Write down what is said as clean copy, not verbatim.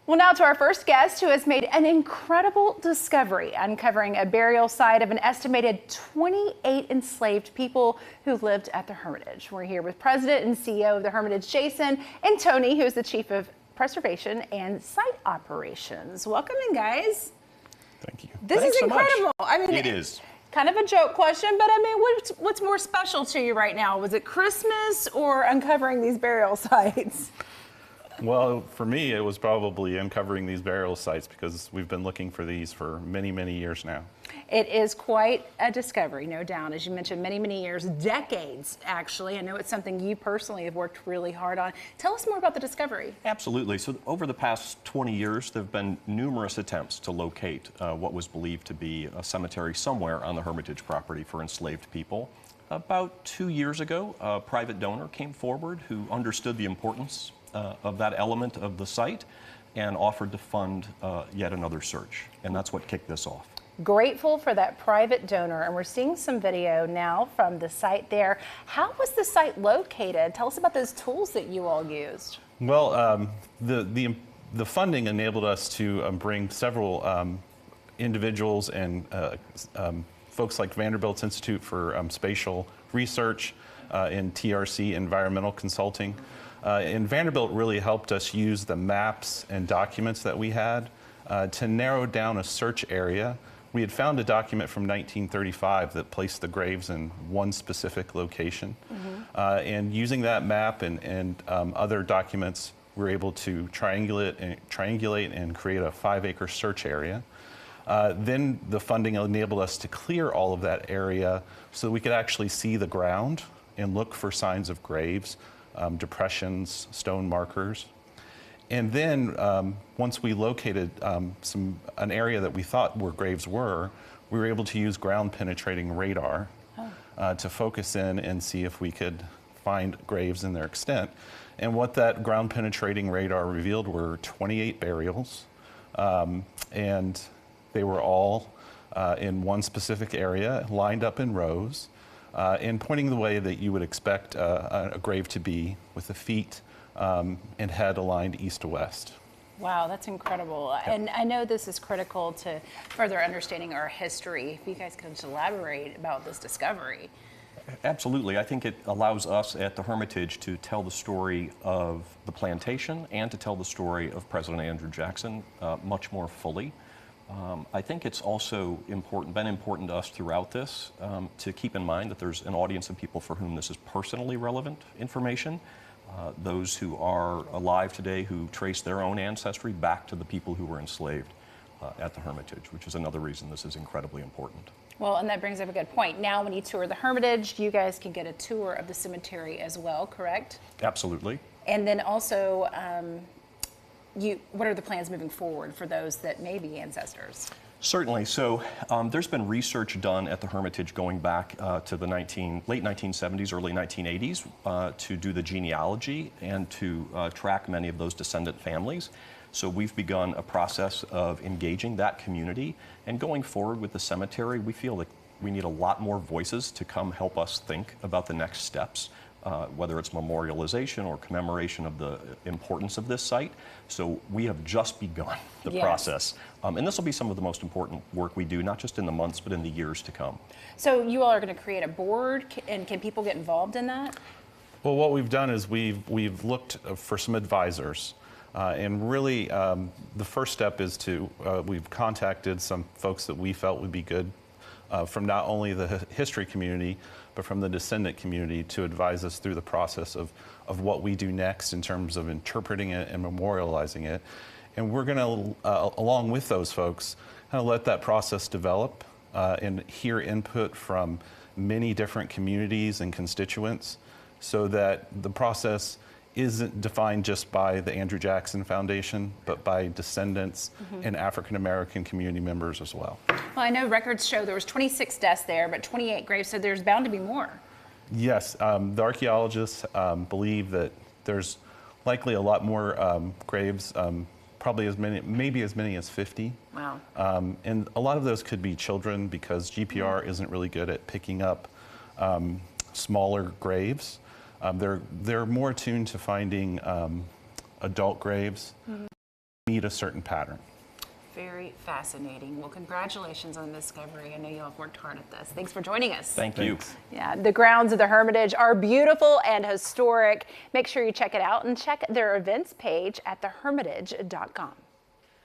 Well, now to our first guest, who has made an incredible discovery, uncovering a burial site of an estimated 28 enslaved people who lived at the Hermitage. We're here with President and CEO of the Hermitage, Jason, and Tony, who's the Chief of Preservation and Site Operations. Welcome in, guys. Thank you. This is incredible. I mean, it is. Kind of a joke question, but I mean, what's more special to you right now? Was it Christmas or uncovering these burial sites? Well, for me, it was probably uncovering these burial sites because we've been looking for these for many, many years now. It is quite a discovery, no doubt. As you mentioned, many, many years, decades, actually. I know it's something you personally have worked really hard on. Tell us more about the discovery. Absolutely. So over the past 20 years, there have been numerous attempts to locate what was believed to be a cemetery somewhere on the Hermitage property for enslaved people. About 2 years ago, a private donor came forward who understood the importance of that element of the site and offered to fund yet another search. And that's what kicked this off. Grateful for that private donor, and we're seeing some video now from the site there. How was the site located? Tell us about those tools that you all used. Well, the funding enabled us to bring several individuals and folks like Vanderbilt's Institute for Spatial Research and TRC Environmental Consulting. And Vanderbilt really helped us use the maps and documents that we had to narrow down a search area. We had found a document from 1935 that placed the graves in one specific location. And using that map and other documents, we were able to triangulate and create a 5-acre search area. Then the funding enabled us to clear all of that area so we could actually see the ground and look for signs of graves, depressions, stone markers. And then once we located an area that we thought where graves were, we were able to use ground penetrating radar to focus in and see if we could find graves in their extent. And what that ground penetrating radar revealed were 28 burials, and they were all in one specific area, lined up in rows, and pointing the way that you would expect a grave to be, with the feet and head aligned east to west. Wow, that's incredible. Yep. And I know this is critical to further understanding our history. If you guys could just elaborate about this discovery. Absolutely. I think it allows us at the Hermitage to tell the story of the plantation and to tell the story of President Andrew Jackson much more fully. I think it's also been important to us throughout this to keep in mind that there's an audience of people for whom this is personally relevant information. Those who are alive today who trace their own ancestry back to the people who were enslaved at the Hermitage, which is another reason this is incredibly important. Well, and that brings up a good point. Now when you tour the Hermitage, you guys can get a tour of the cemetery as well, correct? Absolutely. And then also, what are the plans moving forward for those that may be ancestors? Certainly. So there's been research done at the Hermitage going back to the late 1970s, early 1980s to do the genealogy and to track many of those descendant families. So we've begun a process of engaging that community, and going forward with the cemetery, we feel like we need a lot more voices to come help us think about the next steps. Whether it's memorialization or commemoration of the importance of this site. So we have just begun the process. And this will be some of the most important work we do, not just in the months, but in the years to come. So you all are going to create a board, and can people get involved in that? Well, what we've done is we've looked for some advisors. And really, the first step is we've contacted some folks that we felt would be good from not only the history community, but from the descendant community to advise us through the process of what we do next in terms of interpreting it and memorializing it. And we're going to, along with those folks, kind of let that process develop and hear input from many different communities and constituents so that the process isn't defined just by the Andrew Jackson Foundation, but by descendants and African American community members as well. Well, I know records show there was 26 deaths there, but 28 graves, so there's bound to be more. Yes, the archaeologists believe that there's likely a lot more graves, probably maybe as many as 50. Wow. And a lot of those could be children because GPR isn't really good at picking up smaller graves. They're more attuned to finding adult graves. meet a certain pattern. Very fascinating. Well, congratulations on the discovery. I know you all have worked hard at this. Thanks for joining us. Thank you. Yeah, the grounds of the Hermitage are beautiful and historic. Make sure you check it out and check their events page at thehermitage.com.